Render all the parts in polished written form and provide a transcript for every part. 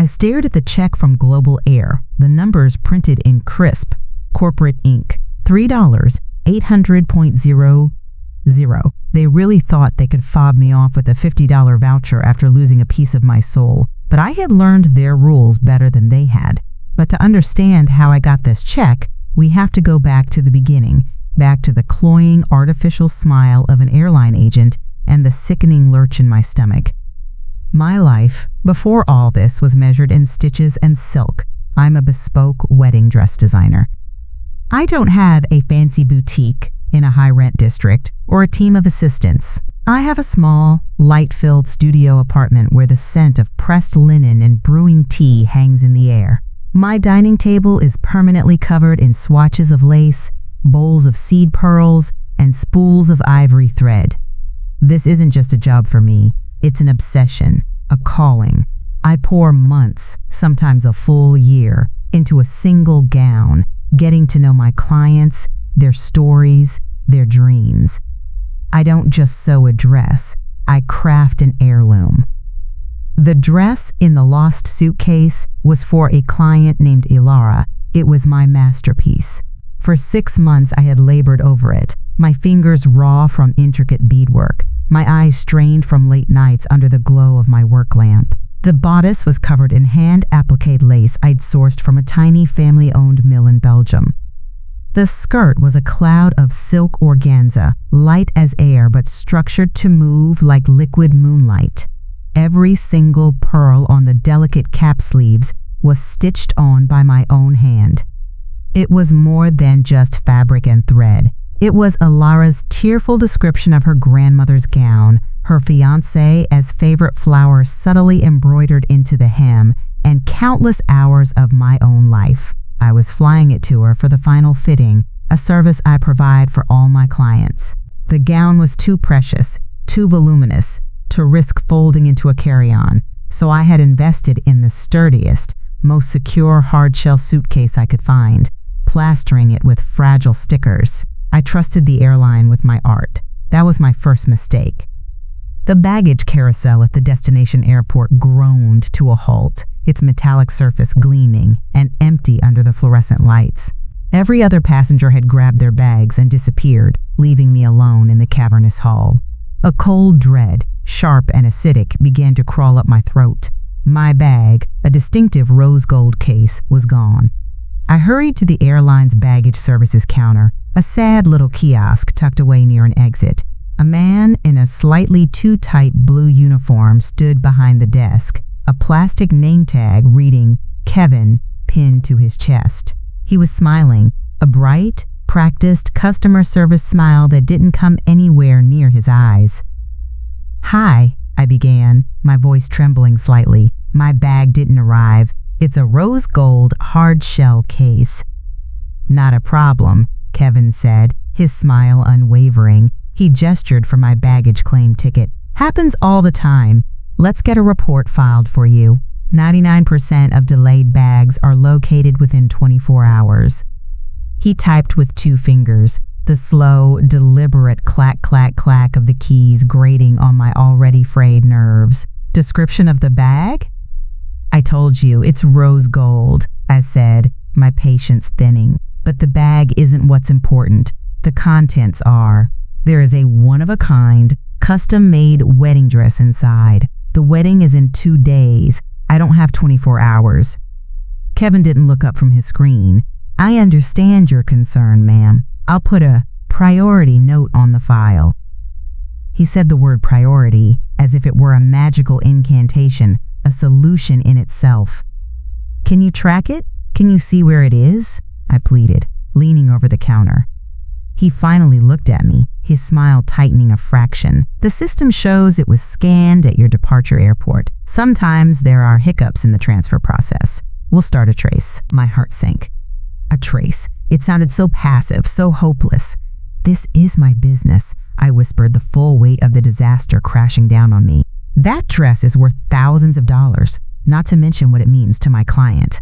I stared at the check from Global Air, the numbers printed in crisp, corporate ink, $3, 800.00. They really thought they could fob me off with a $50 voucher after losing a piece of my soul, but I had learned their rules better than they had. But to understand how I got this check, we have to go back to the beginning, back to the cloying, artificial smile of an airline agent and the sickening lurch in my stomach. My life, before all this, was measured in stitches and silk. I'm a bespoke wedding dress designer. I don't have a fancy boutique in a high-rent district or a team of assistants. I have a small, light-filled studio apartment where the scent of pressed linen and brewing tea hangs in the air. My dining table is permanently covered in swatches of lace, bowls of seed pearls, and spools of ivory thread. This isn't just a job for me. It's an obsession, a calling. I pour months, sometimes a full year, into a single gown, getting to know my clients, their stories, their dreams. I don't just sew a dress, I craft an heirloom. The dress in the lost suitcase was for a client named Ilara. It was my masterpiece. For 6 months I had labored over it, my fingers raw from intricate beadwork, my eyes strained from late nights under the glow of my work lamp. The bodice was covered in hand-appliqued lace I'd sourced from a tiny family-owned mill in Belgium. The skirt was a cloud of silk organza, light as air but structured to move like liquid moonlight. Every single pearl on the delicate cap sleeves was stitched on by my own hand. It was more than just fabric and thread. It was Ilara's tearful description of her grandmother's gown, her fiancé as favorite flowers subtly embroidered into the hem, and countless hours of my own life. I was flying it to her for the final fitting, a service I provide for all my clients. The gown was too precious, too voluminous, to risk folding into a carry-on, so I had invested in the sturdiest, most secure hard-shell suitcase I could find, plastering it with fragile stickers. I trusted the airline with my art. That was my first mistake. The baggage carousel at the destination airport groaned to a halt, its metallic surface gleaming and empty under the fluorescent lights. Every other passenger had grabbed their bags and disappeared, leaving me alone in the cavernous hall. A cold dread, sharp and acidic, began to crawl up my throat. My bag, a distinctive rose gold case, was gone. I hurried to the airline's baggage services counter, a sad little kiosk tucked away near an exit. A man in a slightly too tight blue uniform stood behind the desk, a plastic name tag reading Kevin pinned to his chest. He was smiling, a bright, practiced customer service smile that didn't come anywhere near his eyes. "Hi," I began, my voice trembling slightly. "My bag didn't arrive. It's a rose gold hard shell case." "Not a problem," Kevin said, his smile unwavering. He gestured for my baggage claim ticket. "Happens all the time. Let's get a report filed for you. 99% of delayed bags are located within 24 hours. He typed with 2 fingers, the slow, deliberate clack, clack, clack of the keys grating on my already frayed nerves. "Description of the bag?" "I told you, it's rose gold," I said, my patience thinning. "But the bag isn't what's important. The contents are. There is a one-of-a-kind, custom-made wedding dress inside. The wedding is in 2 days. I don't have 24 hours. Kevin didn't look up from his screen. "I understand your concern, ma'am. I'll put a priority note on the file." He said the word priority as if it were a magical incantation, a solution in itself. "Can you track it? Can you see where it is?" I pleaded, leaning over the counter. He finally looked at me, his smile tightening a fraction. "The system shows it was scanned at your departure airport. Sometimes there are hiccups in the transfer process. We'll start a trace." My heart sank. A trace. It sounded so passive, so hopeless. "This is my business," I whispered, the full weight of the disaster crashing down on me. "That dress is worth thousands of dollars, not to mention what it means to my client."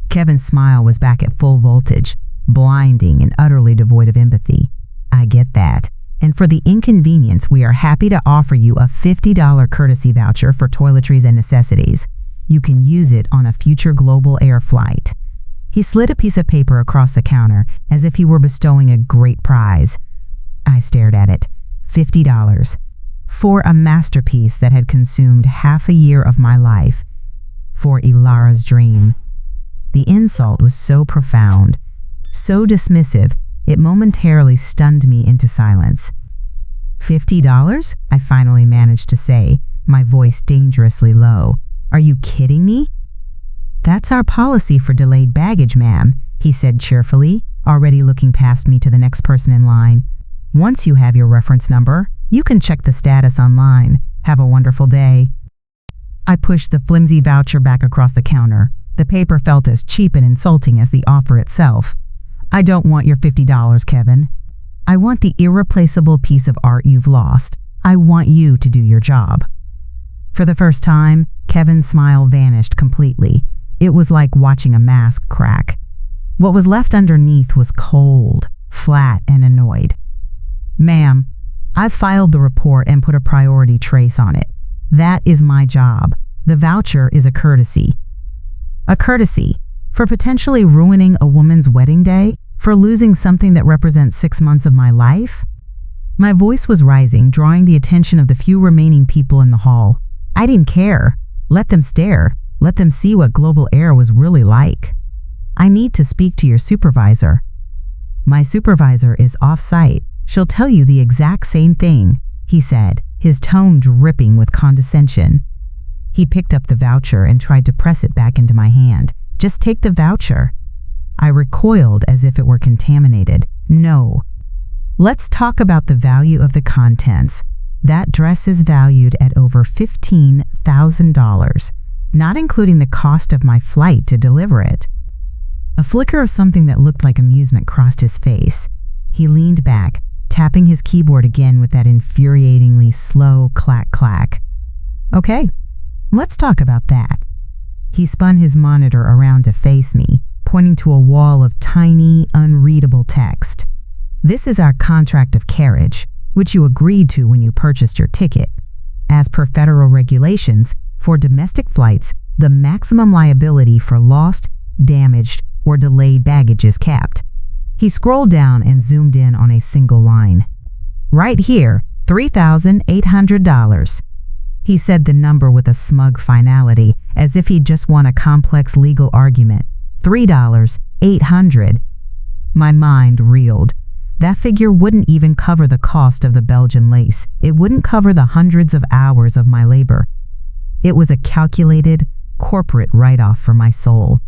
Kevin's smile was back at full voltage, blinding and utterly devoid of empathy. "I get that. And for the inconvenience, we are happy to offer you a $50 courtesy voucher for toiletries and necessities. You can use it on a future global air flight." He slid a piece of paper across the counter as if he were bestowing a great prize. I stared at it. $50. For a masterpiece that had consumed half a year of my life. For Ilara's dream. The insult was so profound, so dismissive, it momentarily stunned me into silence. $50? I finally managed to say, my voice dangerously low. "Are you kidding me?" "That's our policy for delayed baggage, ma'am," he said cheerfully, already looking past me to the next person in line. "Once you have your reference number, you can check the status online. Have a wonderful day." I pushed the flimsy voucher back across the counter. The paper felt as cheap and insulting as the offer itself. "I don't want your $50, Kevin. I want the irreplaceable piece of art you've lost. I want you to do your job." For the first time, Kevin's smile vanished completely. It was like watching a mask crack. What was left underneath was cold, flat, and annoyed. "Ma'am, I've filed the report and put a priority trace on it. That is my job. The voucher is a courtesy." A courtesy for potentially ruining a woman's wedding day, for losing something that represents 6 months of my life? My voice was rising, drawing the attention of the few remaining people in the hall. I didn't care. Let them stare. Let them see what global air was really like. "I need to speak to your supervisor." "My supervisor is off-site. She'll tell you the exact same thing," he said, his tone dripping with condescension. He picked up the voucher and tried to press it back into my hand. "Just take the voucher." I recoiled as if it were contaminated. "No. Let's talk about the value of the contents. That dress is valued at over $15,000, not including the cost of my flight to deliver it." A flicker of something that looked like amusement crossed his face. He leaned back, tapping his keyboard again with that infuriatingly slow clack-clack. "Okay, let's talk about that." He spun his monitor around to face me, pointing to a wall of tiny, unreadable text. "This is our contract of carriage, which you agreed to when you purchased your ticket. As per federal regulations, for domestic flights, the maximum liability for lost, damaged, or delayed baggage is capped." He scrolled down and zoomed in on a single line. "Right here, $3,800. He said the number with a smug finality, as if he'd just won a complex legal argument. $3,800. My mind reeled. That figure wouldn't even cover the cost of the Belgian lace. It wouldn't cover the hundreds of hours of my labor. It was a calculated, corporate write-off for my soul.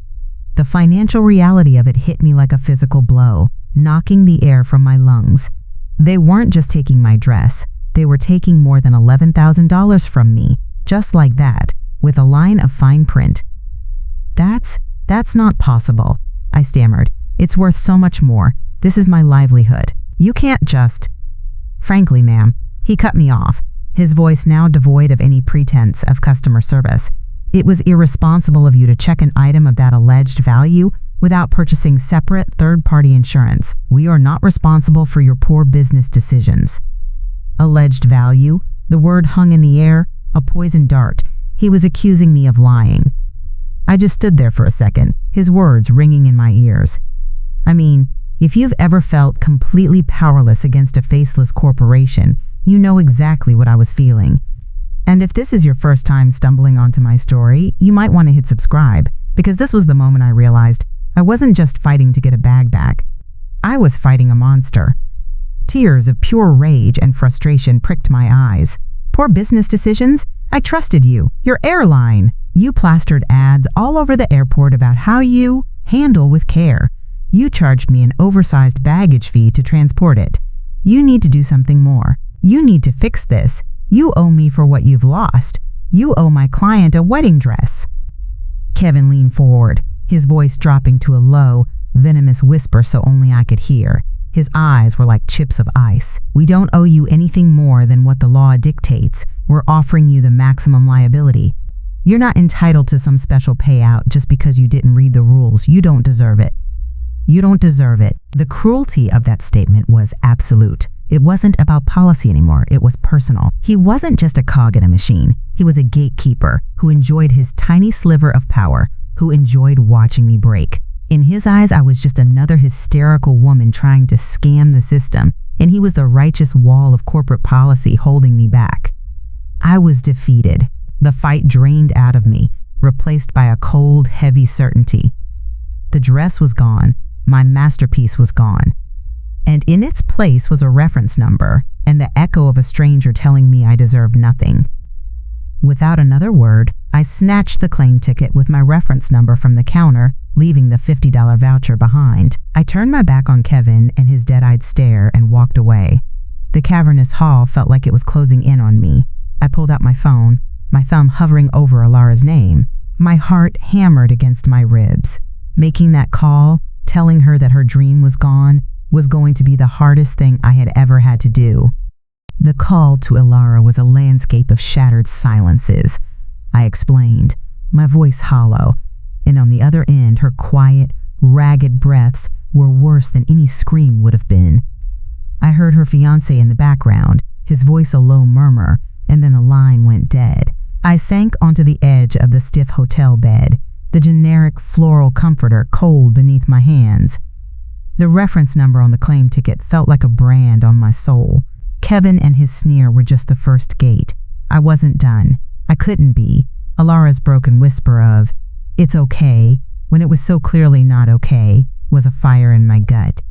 The financial reality of it hit me like a physical blow, knocking the air from my lungs. They weren't just taking my dress. They were taking more than $11,000 from me, just like that, with a line of fine print. That's not possible," I stammered. "It's worth so much more. This is my livelihood. You can't just—" "Frankly, ma'am," he cut me off, his voice now devoid of any pretense of customer service. "It was irresponsible of you to check an item of that alleged value without purchasing separate third-party insurance. We are not responsible for your poor business decisions." Alleged value, the word hung in the air, a poisoned dart. He was accusing me of lying. I just stood there for a second, his words ringing in my ears. I mean, if you've ever felt completely powerless against a faceless corporation, you know exactly what I was feeling. And if this is your first time stumbling onto my story, you might want to hit subscribe, because this was the moment I realized I wasn't just fighting to get a bag back. I was fighting a monster. Tears of pure rage and frustration pricked my eyes. Poor business decisions? I trusted you, your airline. You plastered ads all over the airport about how you handle with care. You charged me an oversized baggage fee to transport it. You need to do something more. You need to fix this. You owe me for what you've lost. You owe my client a wedding dress." Kevin leaned forward, his voice dropping to a low, venomous whisper so only I could hear. His eyes were like chips of ice. "We don't owe you anything more than what the law dictates. We're offering you the maximum liability. You're not entitled to some special payout just because you didn't read the rules. You don't deserve it. You don't deserve it." The cruelty of that statement was absolute. It wasn't about policy anymore. It was personal. He wasn't just a cog in a machine. He was a gatekeeper who enjoyed his tiny sliver of power, who enjoyed watching me break. In his eyes, I was just another hysterical woman trying to scam the system, and he was the righteous wall of corporate policy holding me back. I was defeated. The fight drained out of me, replaced by a cold, heavy certainty. The dress was gone, my masterpiece was gone, and in its place was a reference number and the echo of a stranger telling me I deserved nothing. Without another word, I snatched the claim ticket with my reference number from the counter, leaving the $50 voucher behind. I turned my back on Kevin and his dead-eyed stare and walked away. The cavernous hall felt like it was closing in on me. I pulled out my phone, my thumb hovering over Alara's name. My heart hammered against my ribs. Making that call, telling her that her dream was gone, was going to be the hardest thing I had ever had to do. The call to Alara was a landscape of shattered silences. I explained, my voice hollow, and on the other end her quiet, ragged breaths were worse than any scream would have been. I heard her fiancé in the background, his voice a low murmur, and then the line went dead. I sank onto the edge of the stiff hotel bed, the generic floral comforter cold beneath my hands. The reference number on the claim ticket felt like a brand on my soul. Kevin and his sneer were just the first gate. I wasn't done. I couldn't be. Alara's broken whisper of, "It's okay," when it was so clearly not okay, was a fire in my gut.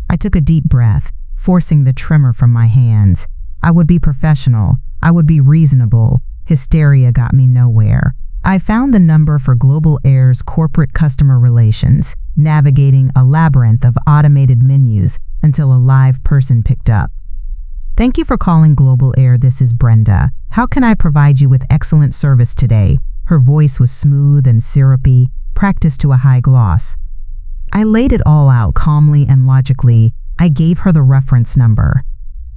I took a deep breath, forcing the tremor from my hands. I would be professional. I would be reasonable. Hysteria got me nowhere. I found the number for Global Air's corporate customer relations, navigating a labyrinth of automated menus until a live person picked up. "Thank you for calling Global Air. This is Brenda. How can I provide you with excellent service today?" Her voice was smooth and syrupy, practiced to a high gloss. I laid it all out calmly and logically. I gave her the reference number.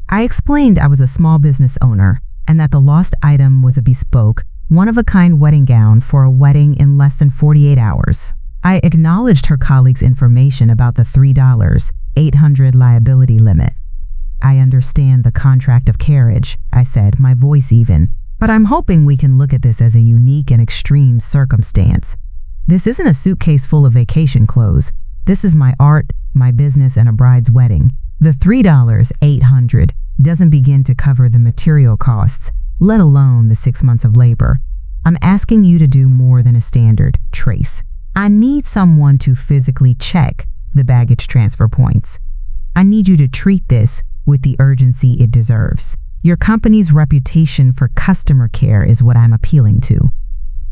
I explained I was a small business owner and that the lost item was a bespoke, one-of-a-kind wedding gown for a wedding in less than 48 hours. I acknowledged her colleague's information about the $3,800 liability limit. "I understand the contract of carriage," I said, my voice even, "but I'm hoping we can look at this as a unique and extreme circumstance. This isn't a suitcase full of vacation clothes. This is my art, my business, and a bride's wedding. The $3,800 doesn't begin to cover the material costs, let alone the 6 months of labor. I'm asking you to do more than a standard trace. I need someone to physically check the baggage transfer points. I need you to treat this with the urgency it deserves. Your company's reputation for customer care is what I'm appealing to."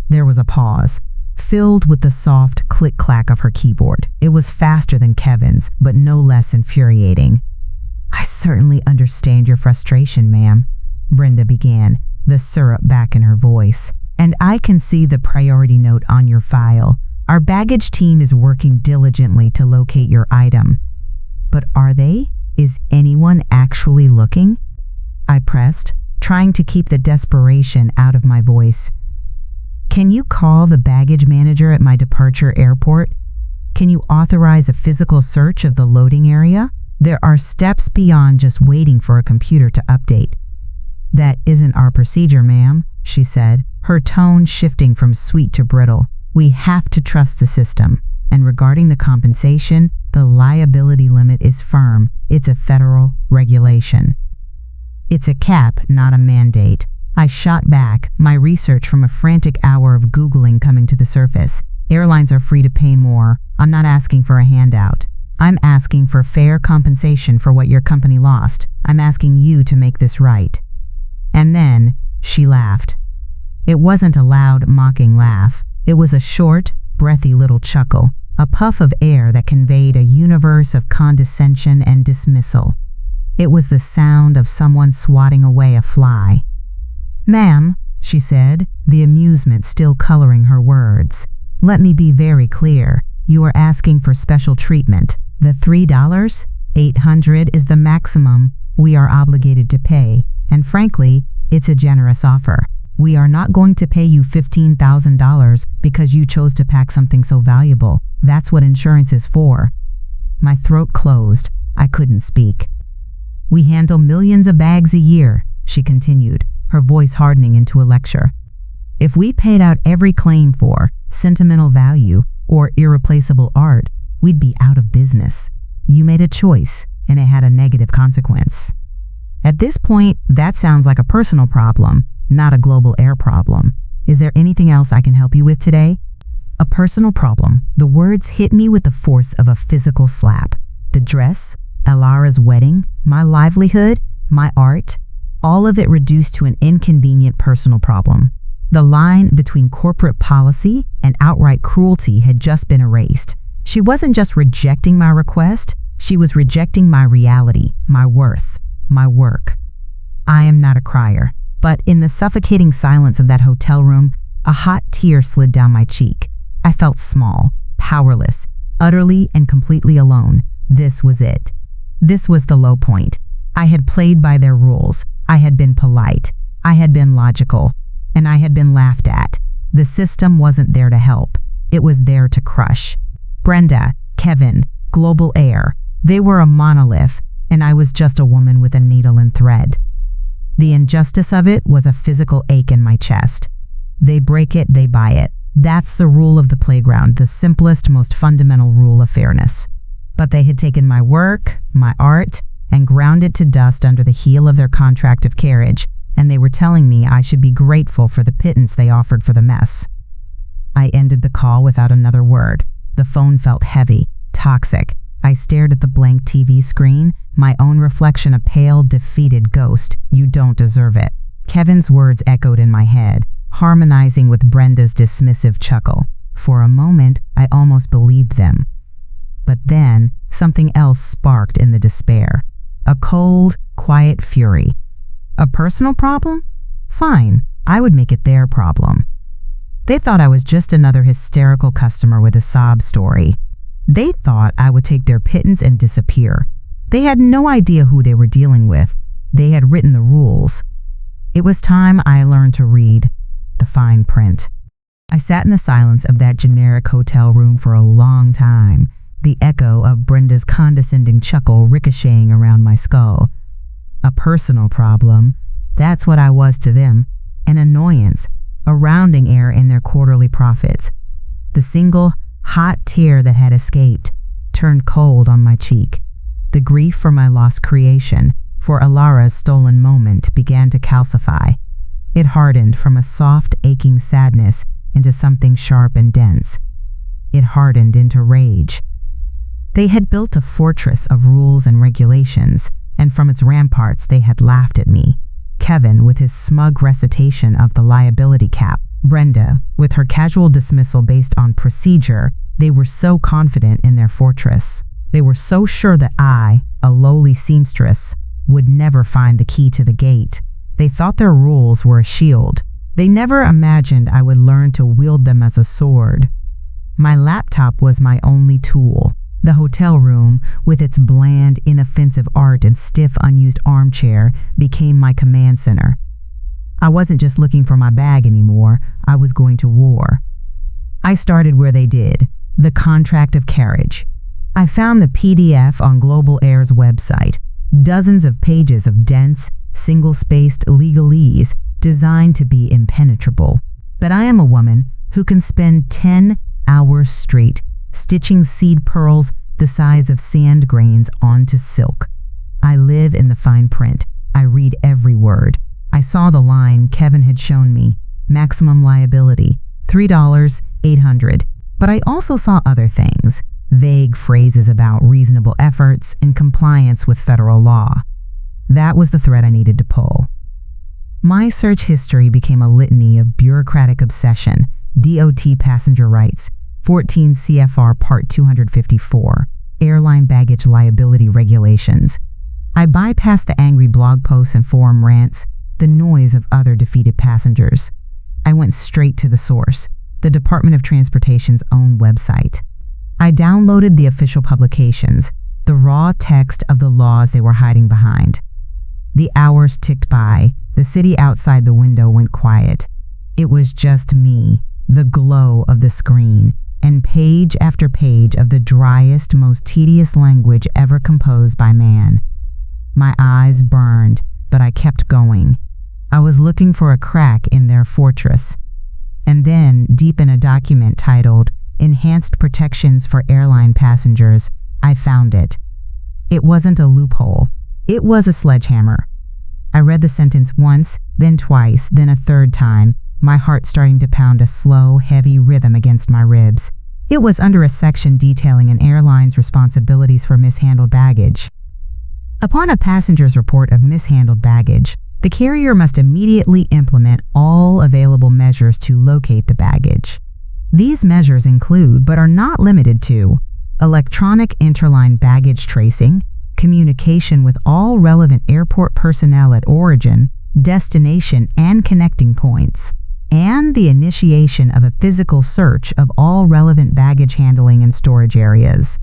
There was a pause, filled with the soft click-clack of her keyboard. It was faster than Kevin's, but no less infuriating. "I certainly understand your frustration, ma'am," Brenda began, the syrup back in her voice. "And I can see the priority note on your file. Our baggage team is working diligently to locate your item." "But are they? Is anyone actually looking?" I pressed, trying to keep the desperation out of my voice. "Can you call the baggage manager at my departure airport? Can you authorize a physical search of the loading area? There are steps beyond just waiting for a computer to update." "That isn't our procedure, ma'am," she said, her tone shifting from sweet to brittle. "We have to trust the system. And regarding the compensation, the liability limit is firm. It's a federal regulation." "It's a cap, not a mandate." I shot back, my research from a frantic hour of Googling coming to the surface. "Airlines are free to pay more. I'm not asking for a handout. I'm asking for fair compensation for what your company lost. I'm asking you to make this right." And then she laughed. It wasn't a loud, mocking laugh. It was a short, breathy little chuckle, a puff of air that conveyed a universe of condescension and dismissal. It was the sound of someone swatting away a fly. "Ma'am," she said, the amusement still coloring her words, "let me be very clear. You are asking for special treatment. The $3,800 is the maximum we are obligated to pay, and frankly, it's a generous offer. We are not going to pay you $15,000 because you chose to pack something so valuable. That's what insurance is for." My throat closed. I couldn't speak. "We handle millions of bags a year," she continued, her voice hardening into a lecture. If we paid out every claim for sentimental value or irreplaceable art, we'd be out of business. You made a choice, and it had a negative consequence. At this point, that sounds like a personal problem, not a global air problem. Is there anything else I can help you with today? A personal problem. The words hit me with the force of a physical slap. The dress, Alara's wedding, my livelihood, my art, all of it reduced to an inconvenient personal problem. The line between corporate policy and outright cruelty had just been erased. She wasn't just rejecting my request, she was rejecting my reality, my worth, my work. I am not a crier, but in the suffocating silence of that hotel room, a hot tear slid down my cheek. I felt small, powerless, utterly and completely alone. This was it. This was the low point. I had played by their rules. I had been polite. I had been logical. And I had been laughed at. The system wasn't there to help. It was there to crush. Brenda, Kevin, Global Air, they were a monolith, and I was just a woman with a needle and thread. The injustice of it was a physical ache in my chest. They break it, they buy it. That's the rule of the playground, the simplest, most fundamental rule of fairness. But they had taken my work, my art, and ground it to dust under the heel of their contract of carriage, and they were telling me I should be grateful for the pittance they offered for the mess. I ended the call without another word. The phone felt heavy, toxic. I stared at the blank TV screen, my own reflection a pale, defeated ghost. You don't deserve it. Kevin's words echoed in my head, harmonizing with Brenda's dismissive chuckle. For a moment, I almost believed them. But then, something else sparked in the despair. A cold, quiet fury. A personal problem? Fine, I would make it their problem. They thought I was just another hysterical customer with a sob story. They thought I would take their pittance and disappear. They had no idea who they were dealing with. They had written the rules. It was time I learned to read the fine print. I sat in the silence of that generic hotel room for a long time, the echo of Brenda's condescending chuckle ricocheting around my skull. A personal problem, that's what I was to them. An annoyance, a rounding error in their quarterly profits. The single, hot tear that had escaped turned cold on my cheek. The grief for my lost creation, for Alara's stolen moment, began to calcify. It hardened from a soft, aching sadness into something sharp and dense. It hardened into rage. They had built a fortress of rules and regulations, and from its ramparts they had laughed at me. Kevin with his smug recitation of the liability cap. Brenda with her casual dismissal based on procedure. They were so confident in their fortress. They were so sure that I, a lowly seamstress, would never find the key to the gate. They thought their rules were a shield. They never imagined I would learn to wield them as a sword. My laptop was my only tool. The hotel room, with its bland, inoffensive art and stiff, unused armchair, became my command center. I wasn't just looking for my bag anymore. I was going to war. I started where they did, the contract of carriage. I found the PDF on Global Air's website, dozens of pages of dense, single-spaced legalese designed to be impenetrable. But I am a woman who can spend 10 hours straight stitching seed pearls the size of sand grains onto silk. I live in the fine print. I read every word. I saw the line Kevin had shown me, maximum liability, $3, $800. But I also saw other things, vague phrases about reasonable efforts in compliance with federal law. That was the thread I needed to pull. My search history became a litany of bureaucratic obsession, DOT passenger rights, 14 CFR Part 254, airline baggage liability regulations. I bypassed the angry blog posts and forum rants, the noise of other defeated passengers. I went straight to the source, the Department of Transportation's own website. I downloaded the official publications, the raw text of the laws they were hiding behind. The hours ticked by. The city outside the window went quiet. It was just me, the glow of the screen, and page after page of the driest, most tedious language ever composed by man. My eyes burned, but I kept going. I was looking for a crack in their fortress. And then, deep in a document titled Enhanced Protections for Airline Passengers, I found it. It wasn't a loophole. It was a sledgehammer. I read the sentence once, then twice, then a third time, my heart starting to pound a slow, heavy rhythm against my ribs. It was under a section detailing an airline's responsibilities for mishandled baggage. Upon a passenger's report of mishandled baggage, the carrier must immediately implement all available measures to locate the baggage. These measures include, but are not limited to, electronic interline baggage tracing, communication with all relevant airport personnel at origin, destination, and connecting points, and the initiation of a physical search of all relevant baggage handling and storage areas.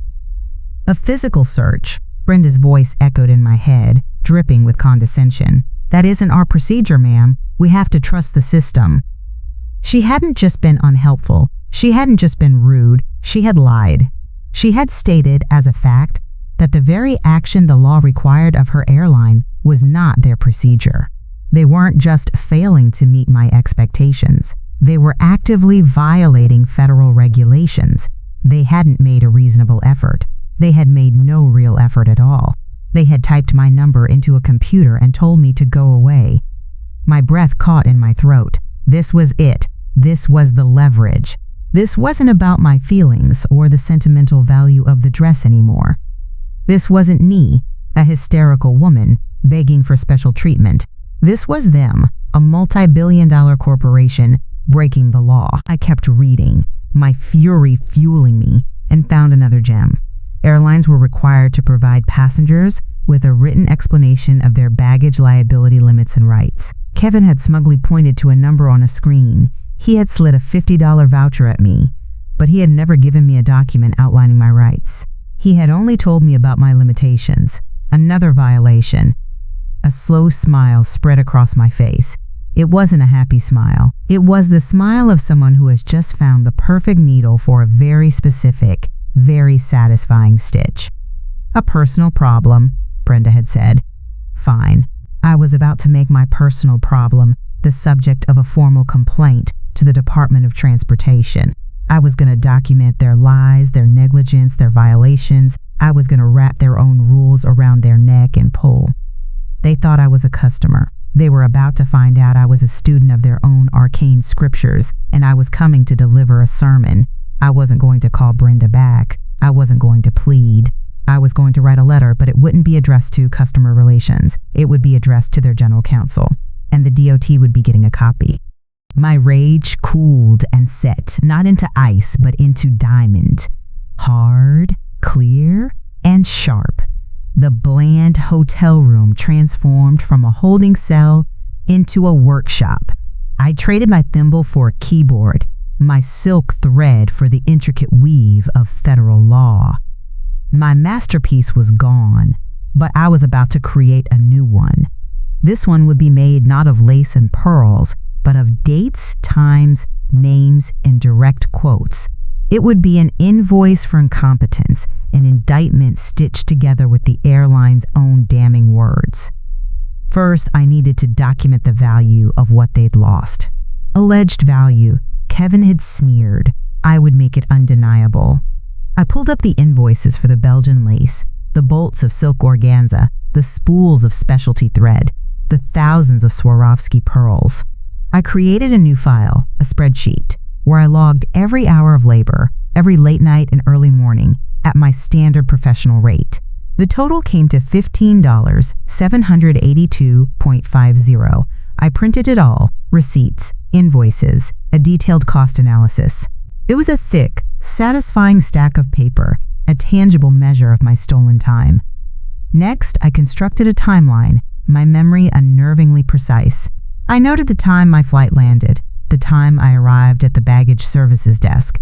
A physical search, Brenda's voice echoed in my head, dripping with condescension. That isn't our procedure, ma'am. We have to trust the system. She hadn't just been unhelpful. She hadn't just been rude. She had lied. She had stated, as a fact, that the very action the law required of her airline was not their procedure. They weren't just failing to meet my expectations. They were actively violating federal regulations. They hadn't made a reasonable effort. They had made no real effort at all. They had typed my number into a computer and told me to go away. My breath caught in my throat. This was it. This was the leverage. This wasn't about my feelings or the sentimental value of the dress anymore. This wasn't me, a hysterical woman, begging for special treatment. This was them, a multi-billion-dollar corporation, breaking the law. I kept reading, my fury fueling me, and found another gem. Airlines were required to provide passengers with a written explanation of their baggage liability limits and rights. Kevin had smugly pointed to a number on a screen. He had slid a $50 voucher at me, but he had never given me a document outlining my rights. He had only told me about my limitations. Another violation. A slow smile spread across my face. It wasn't a happy smile. It was the smile of someone who has just found the perfect needle for a very specific, very satisfying stitch. A personal problem, Brenda had said. Fine. I was about to make my personal problem the subject of a formal complaint to the Department of Transportation. I was going to document their lies, their negligence, their violations. I was going to wrap their own rules around their neck and pull. They thought I was a customer. They were about to find out I was a student of their own arcane scriptures, and I was coming to deliver a sermon. I wasn't going to call Brenda back. I wasn't going to plead. I was going to write a letter, but it wouldn't be addressed to customer relations. It would be addressed to their general counsel, and the DOT would be getting a copy. My rage cooled and set, not into ice, but into diamond. Hard, clear, and sharp. The bland hotel room transformed from a holding cell into a workshop. I traded my thimble for a keyboard, my silk thread for the intricate weave of federal law. My masterpiece was gone, but I was about to create a new one. This one would be made not of lace and pearls, but of dates, times, names, and direct quotes. It would be an invoice for incompetence, an indictment stitched together with the airline's own damning words. First, I needed to document the value of what they'd lost. Alleged value. Kevin had sneered. I would make it undeniable. I pulled up the invoices for the Belgian lace, the bolts of silk organza, the spools of specialty thread, the thousands of Swarovski pearls. I created a new file, a spreadsheet, where I logged every hour of labor, every late night and early morning, at my standard professional rate. The total came to $15,782.50. I printed it all, receipts, invoices, a detailed cost analysis. It was a thick, satisfying stack of paper, a tangible measure of my stolen time. Next, I constructed a timeline, my memory unnervingly precise. I noted the time my flight landed, the time I arrived at the baggage services desk.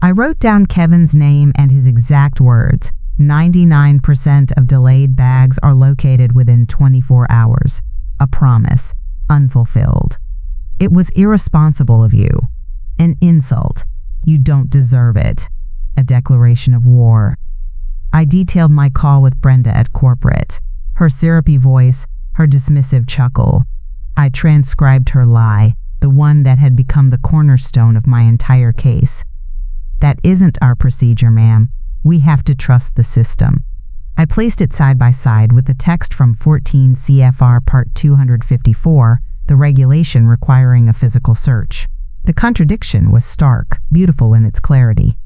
I wrote down Kevin's name and his exact words. 99% of delayed bags are located within 24 hours. A promise, unfulfilled. It was irresponsible of you. An insult. You don't deserve it. A declaration of war. I detailed my call with Brenda at corporate. Her syrupy voice, her dismissive chuckle. I transcribed her lie, the one that had become the cornerstone of my entire case. "That isn't our procedure, ma'am. We have to trust the system." I placed it side by side with the text from 14 CFR Part 254, the regulation requiring a physical search. The contradiction was stark, beautiful in its clarity.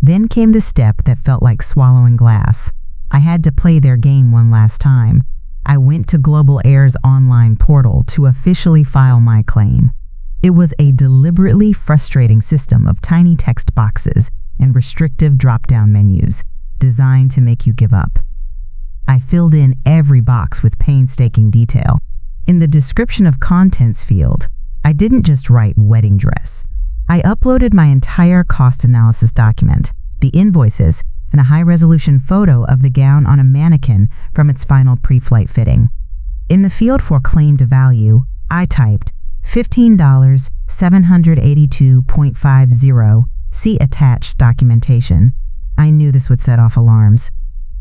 Then came the step that felt like swallowing glass. I had to play their game one last time. I went to Global Air's online portal to officially file my claim. It was a deliberately frustrating system of tiny text boxes and restrictive drop-down menus, designed to make you give up. I filled in every box with painstaking detail. In the description of contents field, I didn't just write wedding dress. I uploaded my entire cost analysis document, the invoices, and a high-resolution photo of the gown on a mannequin from its final pre-flight fitting. In the field for claim to value, I typed $15, $782.50, see attached documentation. I knew this would set off alarms.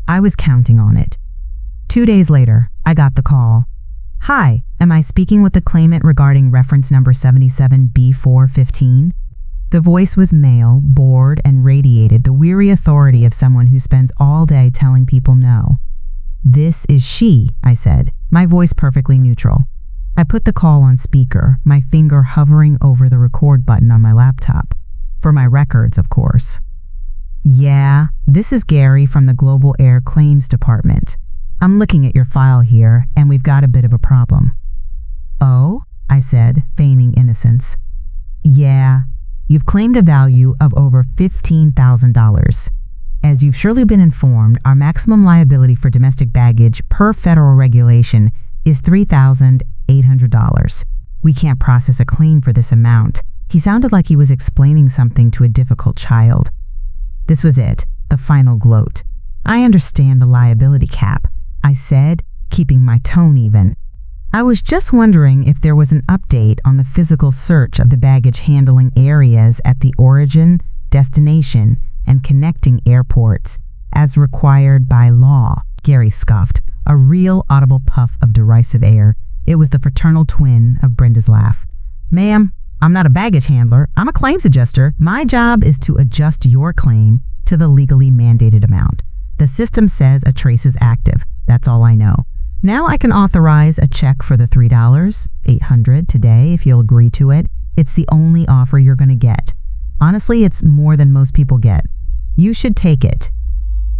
I was counting on it. 2 days later, I got the call. "Hi, am I speaking with the claimant regarding reference number 77B415? The voice was male, bored, and radiated the weary authority of someone who spends all day telling people no. "This is she," I said, my voice perfectly neutral. I put the call on speaker, my finger hovering over the record button on my laptop. For my records, of course. "Yeah, this is Gary from the Global Air Claims Department. I'm looking at your file here, and we've got a bit of a problem." "Oh?" I said, feigning innocence. "Yeah, you've claimed a value of over $15,000. As you've surely been informed, our maximum liability for domestic baggage per federal regulation is $3,800. We can't process a claim for this amount." He sounded like he was explaining something to a difficult child. This was it, the final gloat. "I understand the liability cap," I said, keeping my tone even. I was just wondering if there was an update on the physical search of the baggage handling areas at the origin, destination, and connecting airports, as required by law. Gary scoffed, a real audible puff of derisive air. It was the fraternal twin of Brenda's laugh. "Ma'am, I'm not a baggage handler. I'm a claims adjuster. My job is to adjust your claim to the legally mandated amount. The system says a trace is active. That's all I know. Now I can authorize a check for the $3,800 today if you'll agree to it. It's the only offer you're going to get. Honestly, it's more than most people get. You should take it.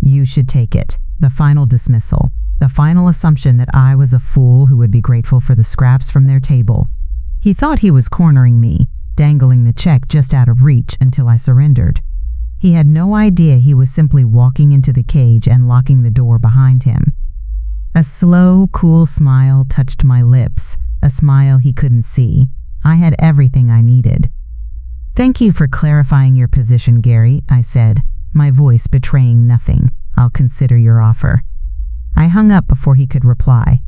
You should take it." The final dismissal. The final assumption that I was a fool who would be grateful for the scraps from their table. He thought he was cornering me, dangling the check just out of reach until I surrendered. He had no idea he was simply walking into the cage and locking the door behind him. A slow, cool smile touched my lips, a smile he couldn't see. I had everything I needed. "Thank you for clarifying your position, Gary," I said, my voice betraying nothing. "I'll consider your offer." I hung up before he could reply.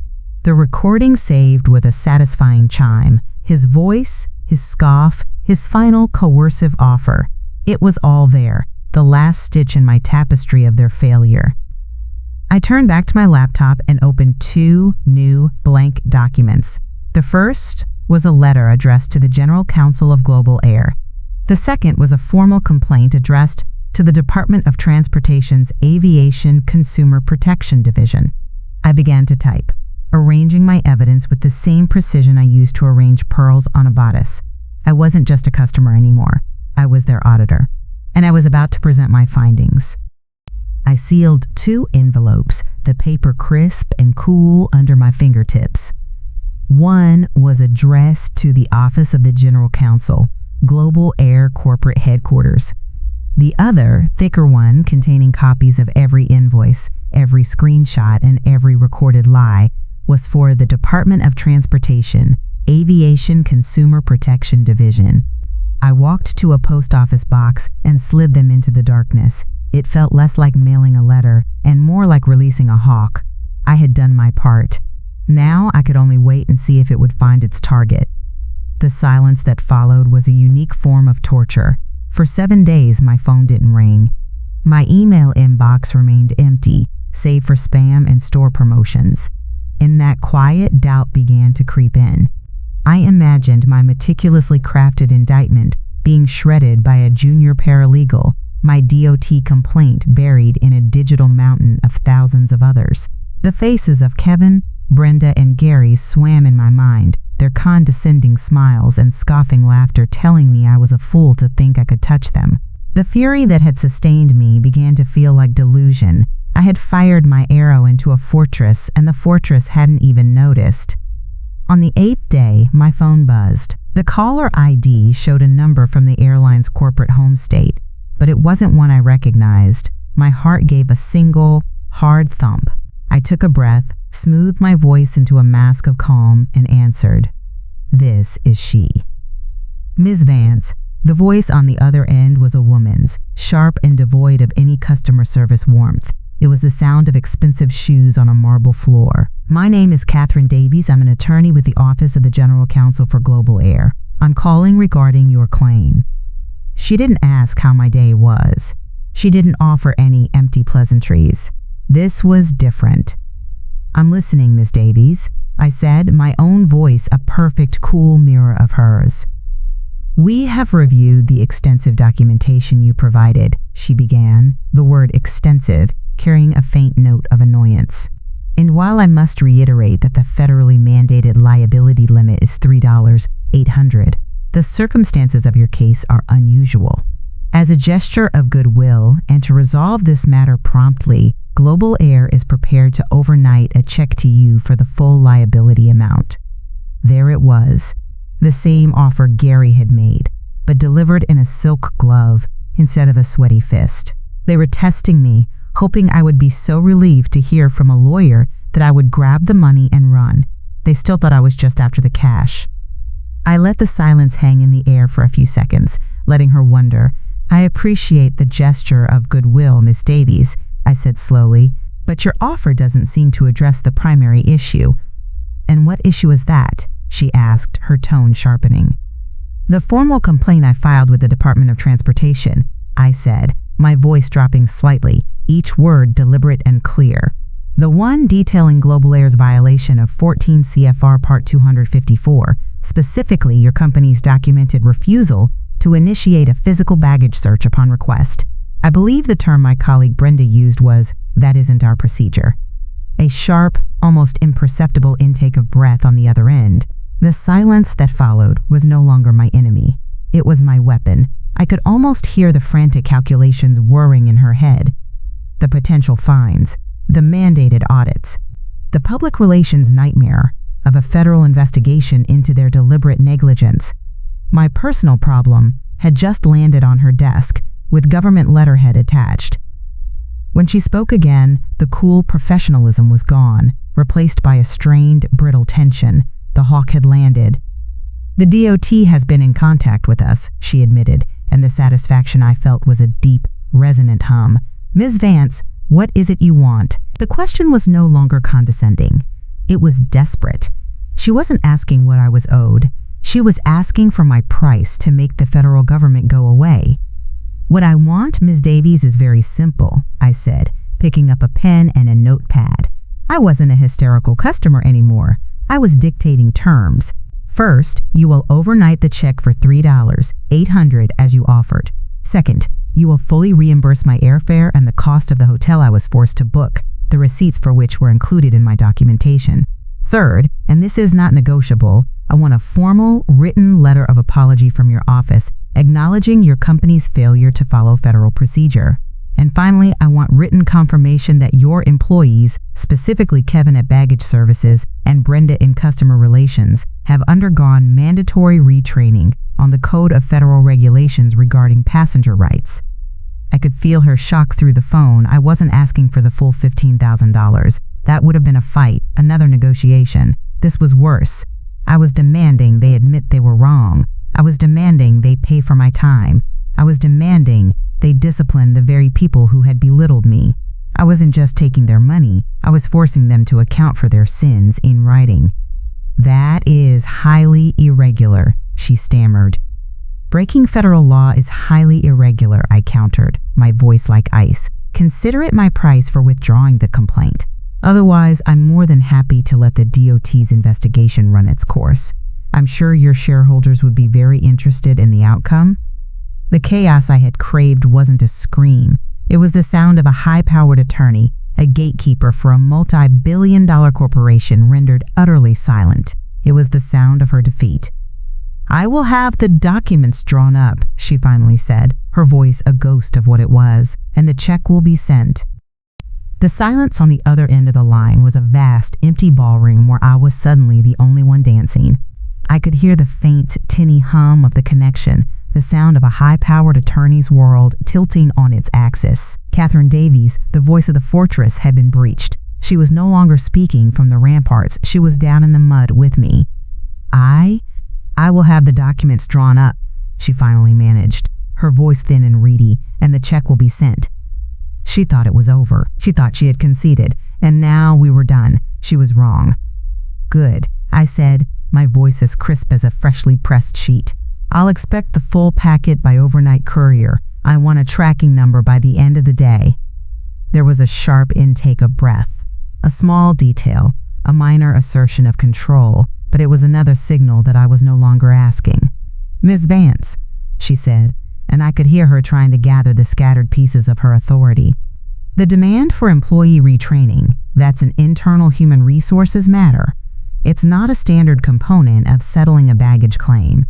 The recording saved with a satisfying chime, his voice, his scoff, his final coercive offer. It was all there, the last stitch in my tapestry of their failure. I turned back to my laptop and opened 2 new blank documents. The first was a letter addressed to the General Counsel of Global Air. The second was a formal complaint addressed to the Department of Transportation's Aviation Consumer Protection Division. I began to type, arranging my evidence with the same precision I used to arrange pearls on a bodice. I wasn't just a customer anymore. I was their auditor, and I was about to present my findings. I sealed 2 envelopes, the paper crisp and cool under my fingertips. One was addressed to the Office of the General Counsel, Global Air Corporate Headquarters. The other, thicker one, containing copies of every invoice, every screenshot, and every recorded lie, was for the Department of Transportation, Aviation Consumer Protection Division. I walked to a post office box and slid them into the darkness. It felt less like mailing a letter and more like releasing a hawk. I had done my part. Now I could only wait and see if it would find its target. The silence that followed was a unique form of torture. For 7 days, my phone didn't ring. My email inbox remained empty, save for spam and store promotions. In that quiet, doubt began to creep in. I imagined my meticulously crafted indictment being shredded by a junior paralegal, my DOT complaint buried in a digital mountain of thousands of others. The faces of Kevin, Brenda, and Gary swam in my mind, their condescending smiles and scoffing laughter telling me I was a fool to think I could touch them. The fury that had sustained me began to feel like delusion. I had fired my arrow into a fortress, and the fortress hadn't even noticed. On the 8th day, my phone buzzed. The caller ID showed a number from the airline's corporate home state, but it wasn't one I recognized. My heart gave a single, hard thump. I took a breath, smoothed my voice into a mask of calm, and answered. This is she. Ms. Vance. The voice on the other end was a woman's, sharp and devoid of any customer service warmth. It was the sound of expensive shoes on a marble floor. My name is Catherine Davies. I'm an attorney with the Office of the General Counsel for Global Air. I'm calling regarding your claim. She didn't ask how my day was. She didn't offer any empty pleasantries. This was different. I'm listening, Miss Davies, I said, my own voice a perfect, cool mirror of hers. We have reviewed the extensive documentation you provided, she began, the word extensive carrying a faint note of annoyance. And while I must reiterate that the federally mandated liability limit is $3,800, the circumstances of your case are unusual. As a gesture of goodwill and to resolve this matter promptly, Global Air is prepared to overnight a check to you for the full liability amount. There it was, the same offer Gary had made, but delivered in a silk glove instead of a sweaty fist. They were testing me, hoping I would be so relieved to hear from a lawyer that I would grab the money and run. They still thought I was just after the cash. I let the silence hang in the air for a few seconds, letting her wonder. I appreciate the gesture of goodwill, Miss Davies, I said slowly, but your offer doesn't seem to address the primary issue. And what issue is that? She asked, her tone sharpening. The formal complaint I filed with the Department of Transportation, I said, my voice dropping slightly, each word deliberate and clear. The one detailing Global Air's violation of 14 CFR Part 254, specifically your company's documented refusal to initiate a physical baggage search upon request. I believe the term my colleague Brenda used was, "That isn't our procedure." A sharp, almost imperceptible intake of breath on the other end. The silence that followed was no longer my enemy. It was my weapon. I could almost hear the frantic calculations whirring in her head. The potential fines, the mandated audits, the public relations nightmare of a federal investigation into their deliberate negligence. My personal problem had just landed on her desk, with government letterhead attached. When she spoke again, the cool professionalism was gone, replaced by a strained, brittle tension. The hawk had landed. The DOT has been in contact with us, she admitted, and the satisfaction I felt was a deep, resonant hum. Ms. Vance, what is it you want? The question was no longer condescending. It was desperate. She wasn't asking what I was owed. She was asking for my price to make the federal government go away. What I want, Ms. Davies, is very simple, I said, picking up a pen and a notepad. I wasn't a hysterical customer anymore. I was dictating terms. First, you will overnight the check for $3,800 as you offered. Second, you will fully reimburse my airfare and the cost of the hotel I was forced to book, the receipts for which were included in my documentation. Third, and this is not negotiable, I want a formal, written letter of apology from your office acknowledging your company's failure to follow federal procedure. And finally, I want written confirmation that your employees, specifically Kevin at Baggage Services and Brenda in Customer Relations, have undergone mandatory retraining on the Code of Federal Regulations regarding passenger rights. I could feel her shock through the phone. I wasn't asking for the full $15,000. That would have been a fight, another negotiation. This was worse. I was demanding they admit they were wrong. I was demanding they pay for my time. I was demanding they discipline the very people who had belittled me. I wasn't just taking their money, I was forcing them to account for their sins in writing. That is highly irregular, she stammered. Breaking federal law is highly irregular, I countered, my voice like ice. Consider it my price for withdrawing the complaint. Otherwise, I'm more than happy to let the DOT's investigation run its course. I'm sure your shareholders would be very interested in the outcome." The chaos I had craved wasn't a scream. It was the sound of a high-powered attorney, a gatekeeper for a multi-billion-dollar corporation rendered utterly silent. It was the sound of her defeat. "I will have the documents drawn up," she finally said, her voice a ghost of what it was, "and the check will be sent." The silence on the other end of the line was a vast, empty ballroom where I was suddenly the only one dancing. I could hear the faint, tinny hum of the connection, the sound of a high-powered attorney's world tilting on its axis. Catherine Davies, the voice of the fortress, had been breached. She was no longer speaking from the ramparts. She was down in the mud with me. I will have the documents drawn up," she finally managed, her voice thin and reedy, "and the check will be sent." She thought it was over. She thought she had conceded, and now we were done. She was wrong. "Good," I said, my voice as crisp as a freshly pressed sheet. "I'll expect the full packet by overnight courier. I want a tracking number by the end of the day." There was a sharp intake of breath. A small detail, a minor assertion of control, but it was another signal that I was no longer asking. "Ms. Vance," she said, and I could hear her trying to gather the scattered pieces of her authority. "The demand for employee retraining, that's an internal human resources matter. It's not a standard component of settling a baggage claim.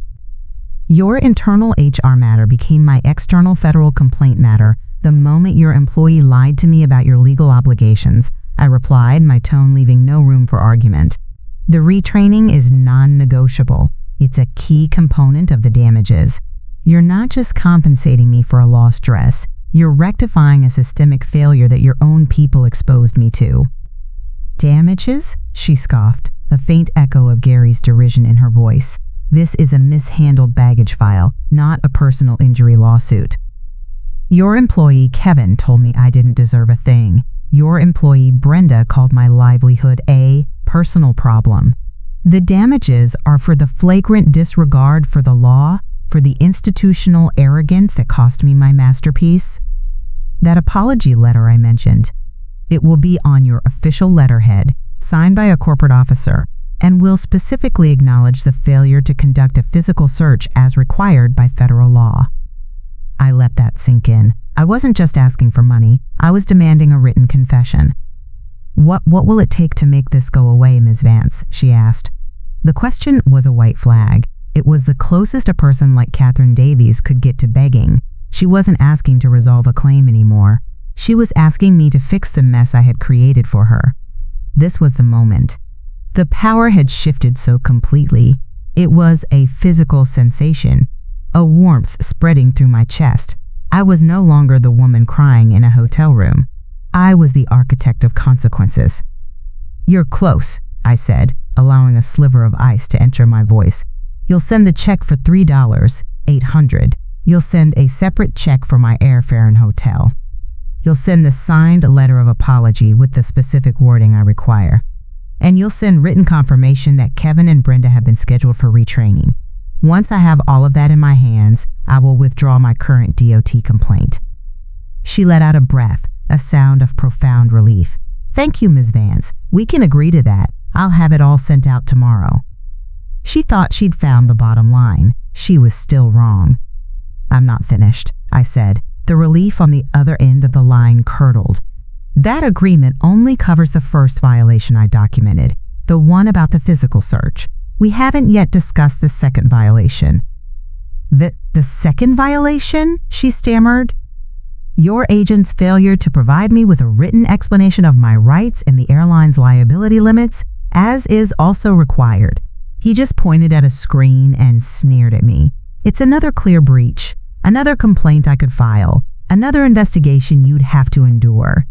Your internal HR matter became my external federal complaint matter the moment your employee lied to me about your legal obligations," I replied, my tone leaving no room for argument. "The retraining is non-negotiable. It's a key component of the damages. You're not just compensating me for a lost dress, you're rectifying a systemic failure that your own people exposed me to." "Damages?" she scoffed, a faint echo of Gary's derision in her voice. "This is a mishandled baggage file, not a personal injury lawsuit. Your employee, Kevin, told me I didn't deserve a thing. Your employee, Brenda, called my livelihood a personal problem. The damages are for the flagrant disregard for the law, for the institutional arrogance that cost me my masterpiece. That apology letter I mentioned, it will be on your official letterhead, signed by a corporate officer, and will specifically acknowledge the failure to conduct a physical search as required by federal law." I let that sink in. I wasn't just asking for money. I was demanding a written confession. What will it take to make this go away, Ms. Vance?" she asked. The question was a white flag. It was the closest a person like Catherine Davies could get to begging. She wasn't asking to resolve a claim anymore. She was asking me to fix the mess I had created for her. This was the moment. The power had shifted so completely. It was a physical sensation, a warmth spreading through my chest. I was no longer the woman crying in a hotel room. I was the architect of consequences. "You're close," I said, allowing a sliver of ice to enter my voice. "You'll send the check for $3, $800. You'll send a separate check for my airfare and hotel. You'll send the signed letter of apology with the specific wording I require. And you'll send written confirmation that Kevin and Brenda have been scheduled for retraining. Once I have all of that in my hands, I will withdraw my current DOT complaint." She let out a breath, a sound of profound relief. "Thank you, Ms. Vance. We can agree to that. I'll have it all sent out tomorrow." She thought she'd found the bottom line. She was still wrong. "I'm not finished," I said. The relief on the other end of the line curdled. "That agreement only covers the first violation I documented, the one about the physical search. We haven't yet discussed the second violation." The second violation?" she stammered. "Your agent's failure to provide me with a written explanation of my rights and the airline's liability limits, as is also required." He just pointed at a screen and sneered at me. "It's another clear breach, another complaint I could file, another investigation you'd have to endure."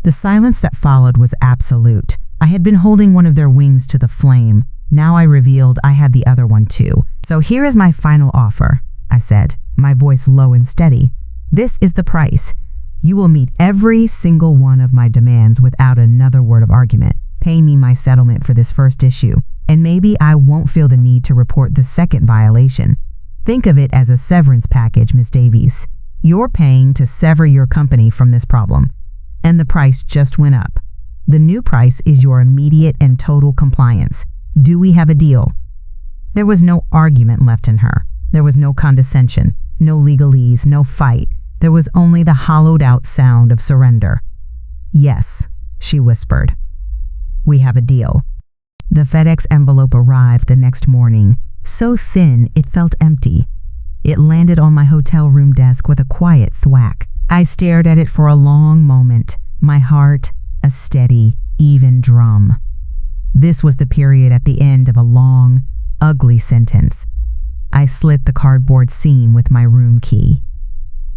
The silence that followed was absolute. I had been holding one of their wings to the flame. Now I revealed I had the other one too. "So here is my final offer," I said, my voice low and steady. "This is the price. You will meet every single one of my demands without another word of argument. Pay me my settlement for this first issue, and maybe I won't feel the need to report the second violation. Think of it as a severance package, Ms. Davies. You're paying to sever your company from this problem. And the price just went up. The new price is your immediate and total compliance. Do we have a deal?" There was no argument left in her. There was no condescension, no legalese, no fight. There was only the hollowed-out sound of surrender. "Yes," she whispered. "We have a deal." The FedEx envelope arrived the next morning, so thin it felt empty. It landed on my hotel room desk with a quiet thwack. I stared at it for a long moment, my heart a steady, even drum. This was the period at the end of a long, ugly sentence. I slit the cardboard seam with my room key.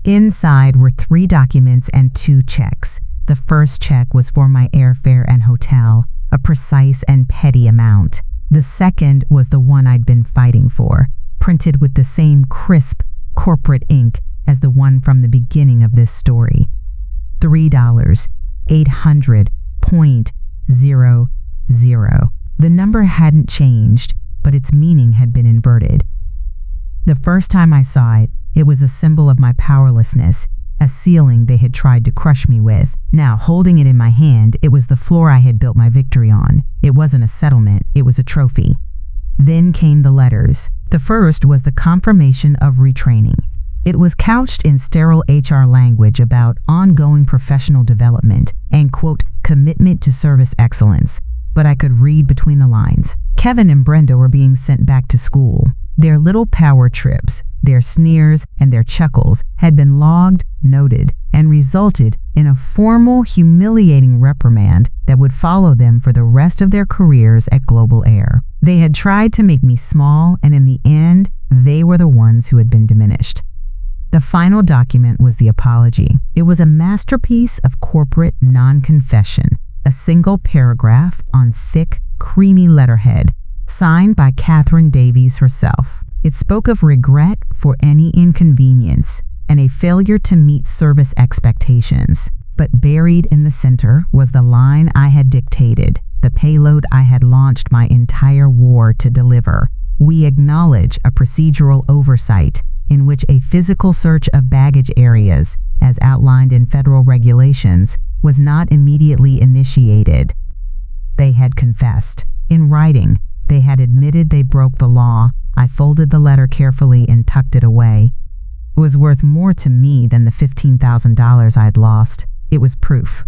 Inside were 3 documents and 2 checks. The first check was for my airfare and hotel, a precise and petty amount. The second was the one I'd been fighting for, printed with the same crisp, corporate ink as the one from the beginning of this story. $3, 800.00. The number hadn't changed, but its meaning had been inverted. The first time I saw it, it was a symbol of my powerlessness, a ceiling they had tried to crush me with. Now, holding it in my hand, it was the floor I had built my victory on. It wasn't a settlement, it was a trophy. Then came the letters. The first was the confirmation of retraining. It was couched in sterile HR language about ongoing professional development and, quote, commitment to service excellence. But I could read between the lines. Kevin and Brenda were being sent back to school. Their little power trips, their sneers, and their chuckles had been logged, noted, and resulted in a formal, humiliating reprimand that would follow them for the rest of their careers at Global Air. They had tried to make me small, and in the end, they were the ones who had been diminished. The final document was the apology. It was a masterpiece of corporate non-confession, a single paragraph on thick, creamy letterhead, signed by Catherine Davies herself. It spoke of regret for any inconvenience and a failure to meet service expectations. But buried in the center was the line I had dictated, the payload I had launched my entire war to deliver. We acknowledge a procedural oversight in which a physical search of baggage areas, as outlined in federal regulations, was not immediately initiated. They had confessed. In writing, they had admitted they broke the law. I folded the letter carefully and tucked it away. It was worth more to me than the $15,000 I'd lost. It was proof.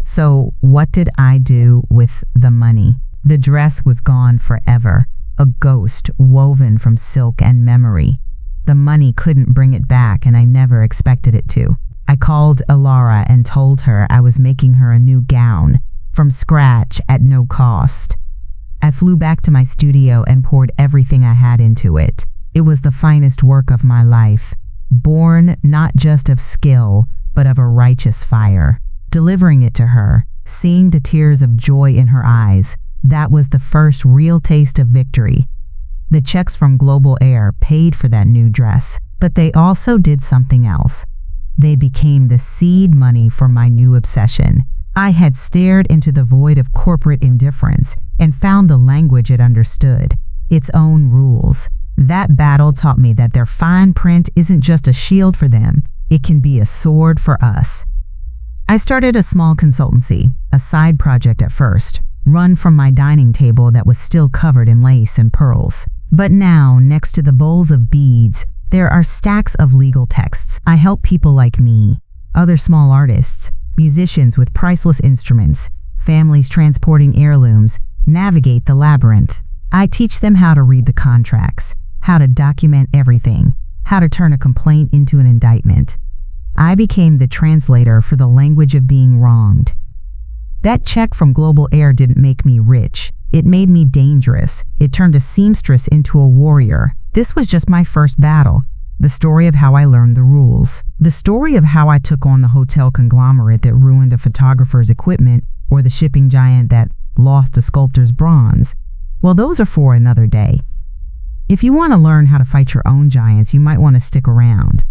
So what did I do with the money? The dress was gone forever, a ghost woven from silk and memory. The money couldn't bring it back, and I never expected it to. I called Alara and told her I was making her a new gown, from scratch at no cost. I flew back to my studio and poured everything I had into it. It was the finest work of my life, born not just of skill, but of a righteous fire. Delivering it to her, seeing the tears of joy in her eyes, that was the first real taste of victory. The checks from Global Air paid for that new dress, but they also did something else. They became the seed money for my new obsession. I had stared into the void of corporate indifference and found the language it understood, its own rules. That battle taught me that their fine print isn't just a shield for them, it can be a sword for us. I started a small consultancy, a side project at first, run from my dining table that was still covered in lace and pearls. But now, next to the bowls of beads, there are stacks of legal texts. I help people like me, other small artists, musicians with priceless instruments, families transporting heirlooms, navigate the labyrinth. I teach them how to read the contracts, how to document everything, how to turn a complaint into an indictment. I became the translator for the language of being wronged. That check from Global Air didn't make me rich. It made me dangerous. It turned a seamstress into a warrior. This was just my first battle. The story of how I learned the rules. The story of how I took on the hotel conglomerate that ruined a photographer's equipment, or the shipping giant that lost a sculptor's bronze. Well, those are for another day. If you want to learn how to fight your own giants, you might want to stick around.